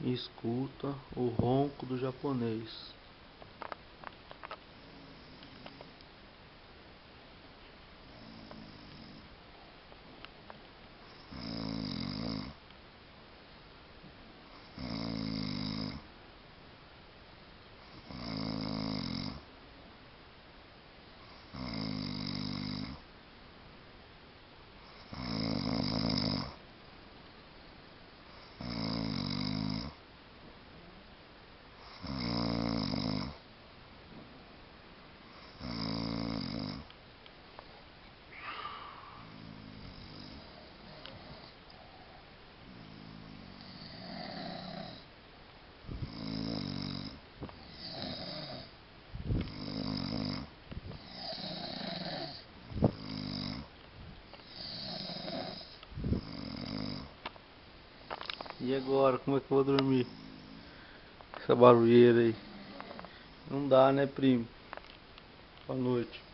e escuta o ronco do japonês. E agora, como é que eu vou dormir? Essa barulheira aí. Não dá, né, primo? Boa noite.